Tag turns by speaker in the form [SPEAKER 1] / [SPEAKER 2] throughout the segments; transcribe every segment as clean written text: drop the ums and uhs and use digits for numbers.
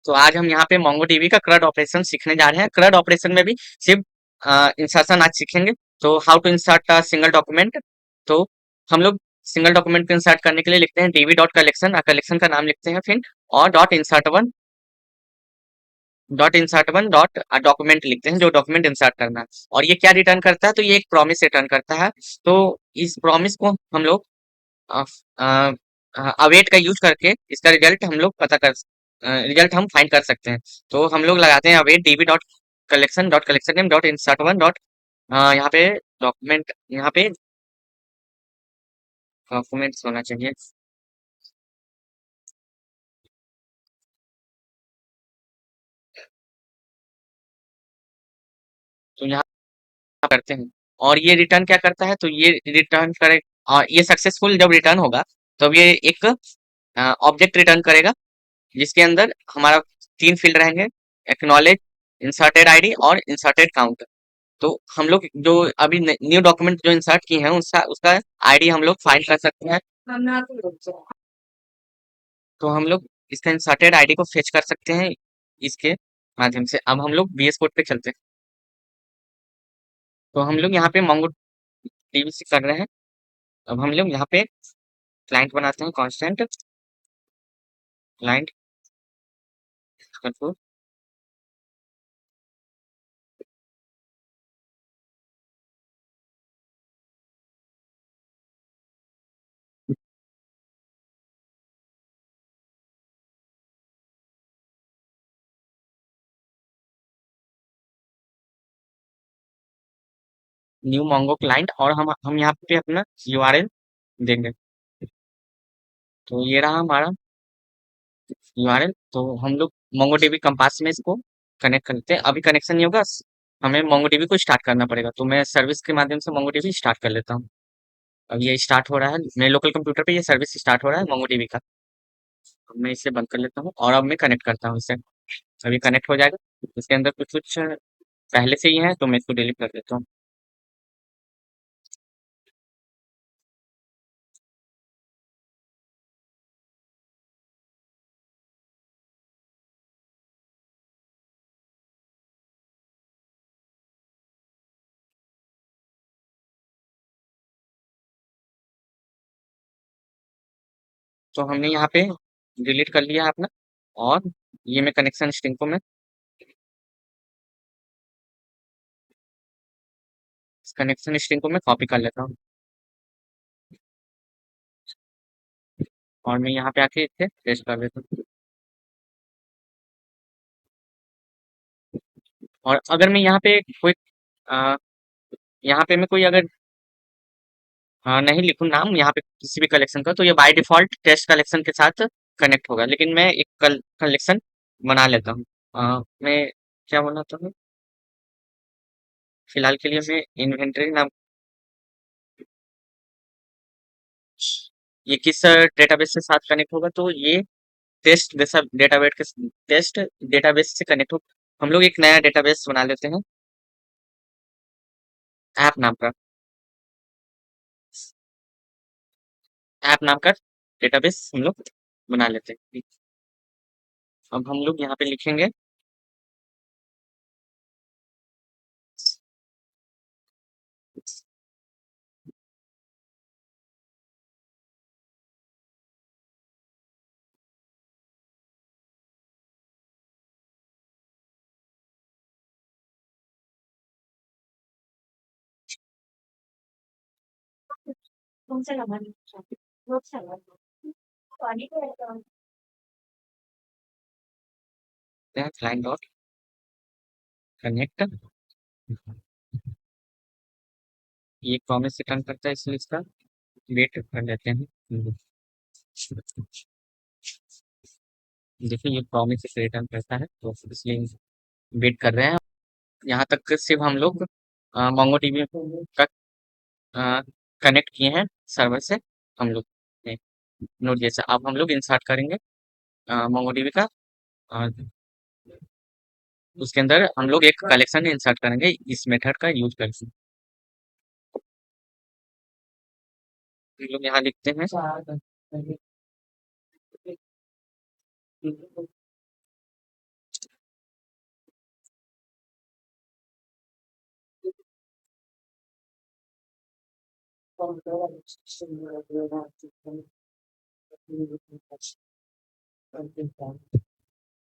[SPEAKER 1] तो आज हम यहाँ पे MongoDB का CRUD ऑपरेशन सीखने जा रहे हैं। CRUD ऑपरेशन में भी सिर्फ इंसर्शन आज सीखेंगे। तो how to insert single document. तो हम लोग सिंगल डॉक्यूमेंट को इंसर्ट करने के लिए लिखते हैं db डॉट कलेक्शन, कलेक्शन का नाम लिखते हैं फिर, और dot insert one dot document लिखते हैं, जो डॉक्यूमेंट इंसर्ट करना है। और ये क्या रिटर्न करता है, तो ये एक प्रॉमिस रिटर्न करता है। तो इस प्रॉमिस को हम लोग अवेट का यूज करके इसका रिजल्ट हम फाइंड कर सकते हैं। तो हम लोग लगाते हैं await db dot collection name dot insert one dot, यहाँ पे डॉक्यूमेंट, यहाँ पे डॉक्यूमेंट्स होना चाहिए। तो यहाँ करते हैं, और ये रिटर्न क्या करता है, तो ये रिटर्न करे, और ये सक्सेसफुल जब रिटर्न होगा तब ये एक ऑब्जेक्ट रिटर्न करेगा, जिसके अंदर हमारा तीन फील्ड रहेंगे: एक्नॉलेज, इंसर्टेड आईडी और इंसर्टेड काउंट। तो हम लोग जो अभी न्यू डॉक्यूमेंट जो इंसर्ट किए हैं उसका उसका आईडी हम लोग फाइंड कर सकते हैं। तो हम लोग इसका इंसर्टेड आईडी को फेच कर सकते हैं इसके माध्यम से। अब हम लोग VS कोड पे चलते हैं। तो हम लोग यहाँ पे मोंगो डीबी से कर रहे हैं। अब हम लोग यहाँ पे क्लाइंट बनाते हैं, constant client control. New Mongo client, और हम यहाँ पे अपना URL देंगे। तो ये रहा हमारा URL। तो हम लोग MongoDB कंपास में इसको कनेक्ट करते हैं। अभी कनेक्शन नहीं होगा, हमें MongoDB को स्टार्ट करना पड़ेगा। तो मैं सर्विस के माध्यम से MongoDB स्टार्ट कर लेता हूँ। अब ये स्टार्ट हो रहा है मेरे लोकल कंप्यूटर पे, ये सर्विस स्टार्ट हो रहा है MongoDB का। अब मैं इसे बंद कर लेता हूँ और अब मैं कनेक्ट करता हूँ इसे। अभी कनेक्ट हो जाएगा। इसके अंदर कुछ कुछ पहले से ही है, तो मैं इसको डिलीट कर देता हूँ। तो हमने यहाँ पे डिलीट कर लिया है अपना, और ये मैं कनेक्शन स्ट्रिंग को मैं इस कनेक्शन स्ट्रिंग को मैं कॉपी कर लेता हूँ, और मैं यहाँ पे आके इसे पेस्ट कर देता हूँ। और अगर मैं यहाँ पे कोई अ, यहाँ पे मैं कोई अगर नहीं लिखूँ नाम यहाँ पे किसी भी कलेक्शन का, तो ये बाय डिफॉल्ट टेस्ट कलेक्शन के साथ कनेक्ट होगा। लेकिन मैं एक कलेक्शन बना लेता हूँ। मैं क्या बनाता हूँ, फिलहाल के लिए मैं इन्वेंटरी नाम। ये किस डेटाबेस के साथ कनेक्ट होगा, तो ये टेस्ट जैसा डेटाबेस के टेस्ट डेटाबेस से कनेक्ट हो। हम लोग एक नया डेटाबेस बना लेते हैं, ऐप नाम का, ऐप नाम का डेटाबेस हम लोग बना लेते हैं। अब हम लोग यहाँ पे लिखेंगे क्लाइंट डॉट कनेक्ट। ये प्रॉमिस रिटर्न करता है, इसलिए इसका वेट कर लेते हैं। देखिए ये प्रॉमिस रिटर्न करता है, तो इसलिए वेट कर रहे हैं। यहाँ तक सिर्फ हम लोग MongoDB का कनेक्ट किए हैं सर्वर से हम लोग ने, नोट जैसा। अब हम लोग इंसर्ट करेंगे MongoDB का, अ, उसके अंदर हम लोग एक कलेक्शन इंसर्ट करेंगे इस मेथड का यूज करके। हम लोग यहाँ लिखते हैं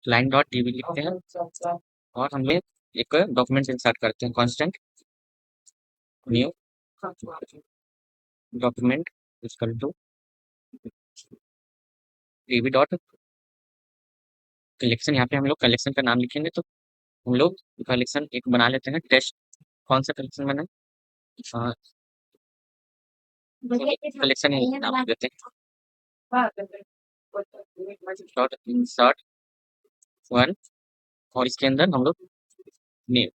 [SPEAKER 1] लाइन डॉट टीवी लिखते हैं और हमें एक डॉक्यूमेंट इंसर्ट करते हैं, constant new document equal to TV dot collection. यहाँ पे हम लोग कलेक्शन का नाम लिखेंगे, तो हम लोग कलेक्शन एक बना लेते हैं, टेस्ट। कौन सा कलेक्शन बना? कलेक्शन ही नाम देते हैं, डॉट इंसर्ट वन। और इसके अंदर हम लोग नेम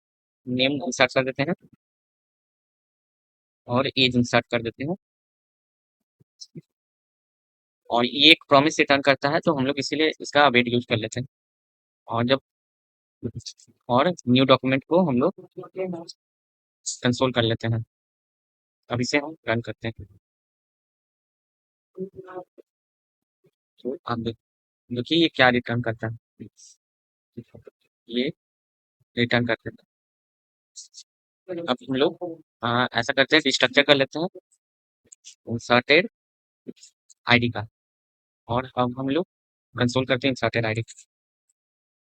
[SPEAKER 1] नेम इंसर्ट कर देते हैं और एज इंसर्ट कर देते हैं। और ये एक प्रॉमिस रिटर्न करता है, तो हम लोग इसीलिए इसका अवेट यूज कर लेते हैं। और जब और न्यू डॉक्यूमेंट को हम लोग कंसोल कर लेते हैं। अब इसे हम रन करते हैं, तो आप देखिए ये क्या रिटर्न करता है। ये रिटर्न कर देता है। अब हम लोग ऐसा करते हैं, स्ट्रक्चर कर लेते हैं इंसर्टेड आईडी का। और अब हम लोग कंसोल करते हैं इंसर्टेड आईडी।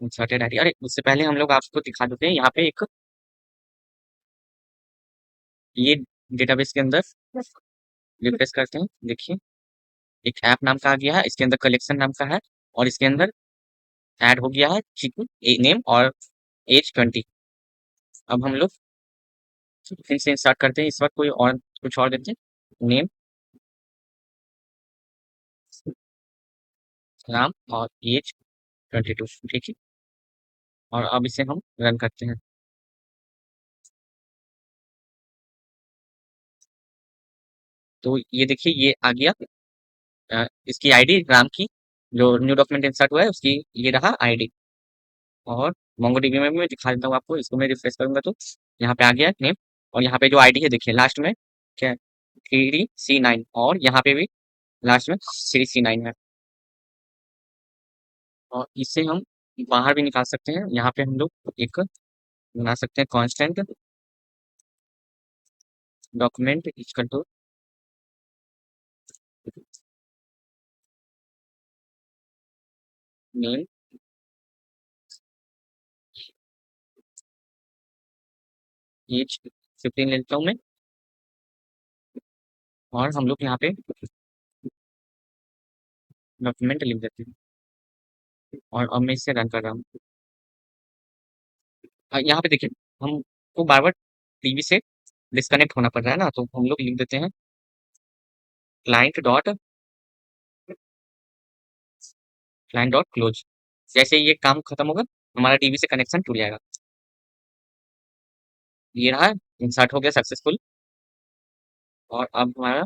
[SPEAKER 1] इंसर्टेड आईडी, अरे उससे पहले हम लोग आपको दिखा देते हैं यहाँ पे एक, ये डेटाबेस के अंदर रिफ्रेश करते हैं, देखिए एक ऐप नाम का आ गया है, इसके अंदर कलेक्शन नाम का है, और इसके अंदर ऐड हो गया है चिकू नेम और एज 20। अब हम लोग फिर से स्टार्ट करते हैं, इस वक्त कोई और कुछ और देते हैं, नेम राम और एज 22, ठीक है। और अब इसे हम रन करते हैं, तो ये देखिए ये आ गया। इसकी आईडी राम की, जो न्यू डॉक्यूमेंट इंसर्ट हुआ है उसकी ये रहा आईडी। और मोंगोडीबी में भी मैं दिखा देता हूँ आपको, इसको मैं रिफ्रेश करूंगा तो यहाँ पे आ गया नेम। और यहाँ पे जो आईडी है देखिए लास्ट में क्या, 3C9, और यहाँ पे भी लास्ट में 3C9 है। और इससे हम बाहर भी निकाल सकते हैं, यहाँ पे हम लोग एक बना सकते हैं constant document equal to name age 15 लेता हूँ मैं। और हम लोग यहाँ पे डॉक्यूमेंट लिख देते हैं, और अब मैं इसे रन कर रहा हूँ। यहाँ पे देखिए हमको बार बार टीवी से डिस्कनेक्ट होना पड़ रहा है ना, तो हम लोग लिख देते हैं क्लाइंट डॉट क्लोज। जैसे ये काम खत्म होगा हमारा टीवी से कनेक्शन टूट जाएगा। ये रहा, इंसर्ट हो गया सक्सेसफुल। और अब हमारा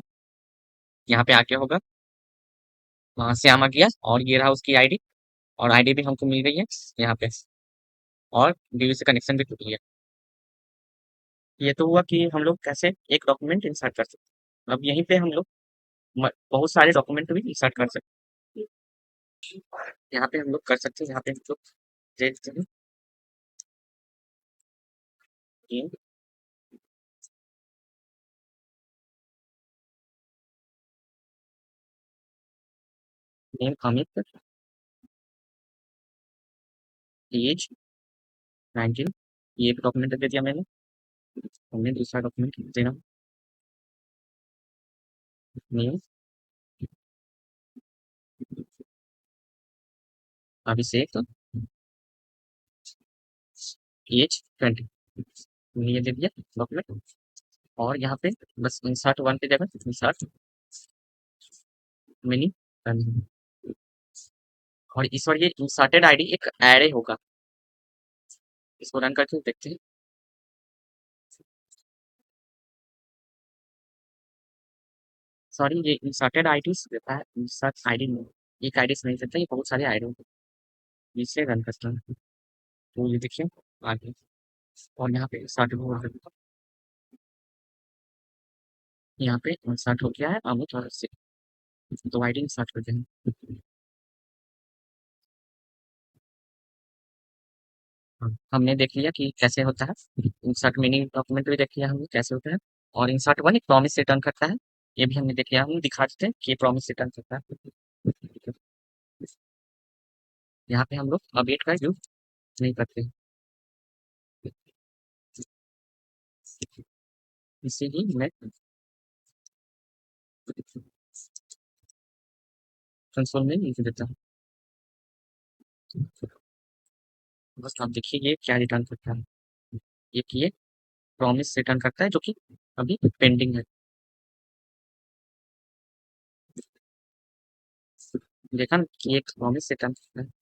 [SPEAKER 1] यहाँ पे आ गया होगा, वहां से आ गया, और ये रहा उसकी आईडी, और आईडी भी हमको मिल गई है यहाँ पे, और टीवी से कनेक्शन भी टूट गया। ये तो हुआ कि हम लोग कैसे एक डॉक्यूमेंट इंसर्ट कर सकते हैं। अब यहीं पे हम लोग बहुत सारे डॉक्यूमेंट भी इंसर्ट कर सकते हैं। यहाँ पे हम लोग कर सकते हैं, यहाँ पे हम लोग देखते हैं कि नेम अमित, एज 19, ये एक डॉक्यूमेंट दे दिया मैंने। हमने दूसरा डॉक्यूमेंट देना, नेम अभिषेक, एज 20, ये दे दिया डॉक्यूमेंट। और यहाँ पे बस इंसर्ट वन पे जाकर इंसर्ट मिनी, और इस बार ये इंसर्टेड आईडी एक एरे होगा। इसको रन करके देखते हैं। सॉरी, ये इंसर्टेड आईडी देता है, इंसर्ट आईडी नहीं, एक आईडी से नहीं देता, ये बहुत सारे आईडी इसे रन करता है। तो ये देखिए आगे, और यहाँ पे इंसर्ट हो रहा है, यहाँ पे इंसर्ट हो गया है अमित और से, तो आईडी इंसर्ट करते हैं। हाँ, हमने देख लिया कि कैसे होता है इंसर्ट, मिनी डॉक्यूमेंट भी देख लिया हमने कैसे होता है। और इंसर्ट वन एक प्रॉमिस रिटर्न करता है। ये भी हमने देख लिया, हम दिखा देते हैं कि ये प्रॉमिस रिटर्न करता है। यहाँ पे हम लोग अपडेट का यूज नहीं करते हैं। इसे ही मैं कंसोल में लिख देता हूँ। बस आप देखिए ये क्या रिटर्न करता है। ये प्रॉमिस रिटर्न करता है जो कि अभी पेंडिंग है। देखा ना कि एक प्रॉमिस रिटर्न करता है।